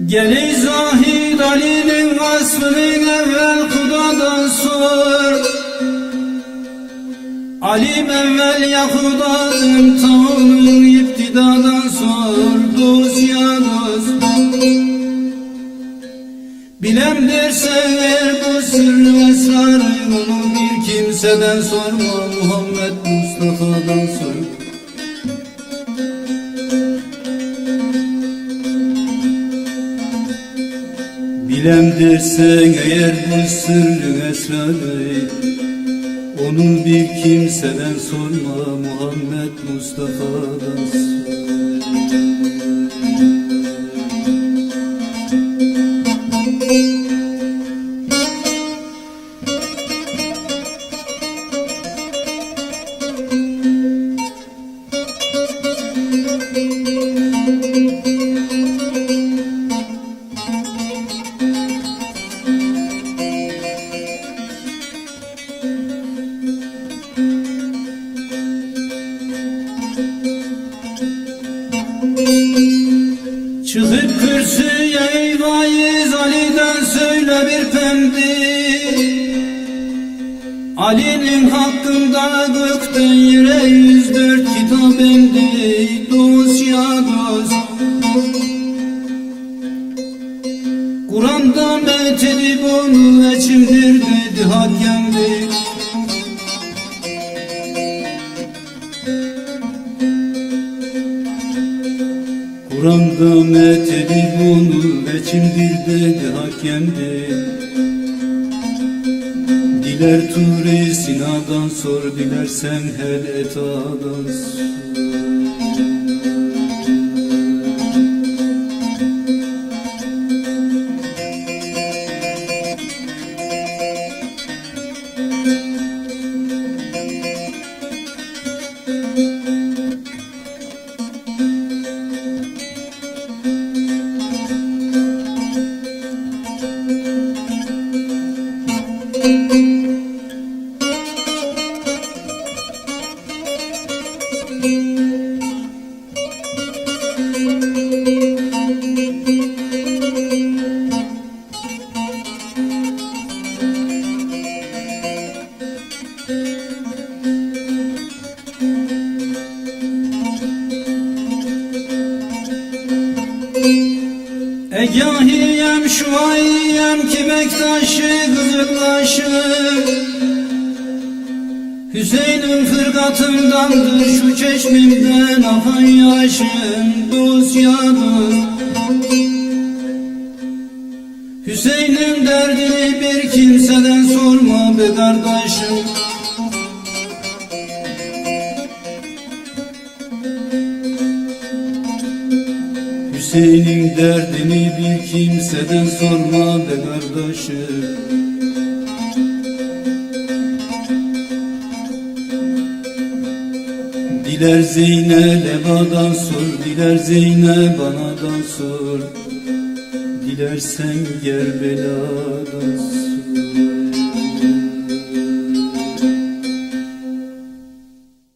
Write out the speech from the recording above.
Gel Zahid Ali'nin asrını evvel Kudadan sor. Alim evvel Yakuda'nın tavrının iptidadan sor. Dost ya dost, bilem dersen eğer bu sırrı esrarı, onu bir kimseden sorma, Muhammed Mustafa'dan sor. Bilem dersen eğer bu sırrın esrarı, onu bir kimseden sorma, Muhammed Mustafa'dan sor. Çıkıp kürsüye ey vaiz Ali'den söyle bir pemdi. Ali'nin hakkında gökten yere 104 kitap indi. Dost ya dost, Kur'an'da metedip onu içimdir dedi hakemdi. Kur'an'da metedip onu içimdir dedi hakemdi. Diler Tur-i Sina'dan sor, dilersen Hel Eta'dan sor. Egahiyem şuvayyem ki Bektaşı Kızılbaşı, Hüseyin'in fırkatındandır şu çeşmimden akan yaşım. Dost ya dost, Hüseyin'in derdini bir kimseden sorma be kardeşim. Hüseyin'in derdini bir kimseden sorma be kardeşim. Diler Zeynep'a'dan sor, diler Zeynep anadan sor, dilersen Gerbela'dan sor.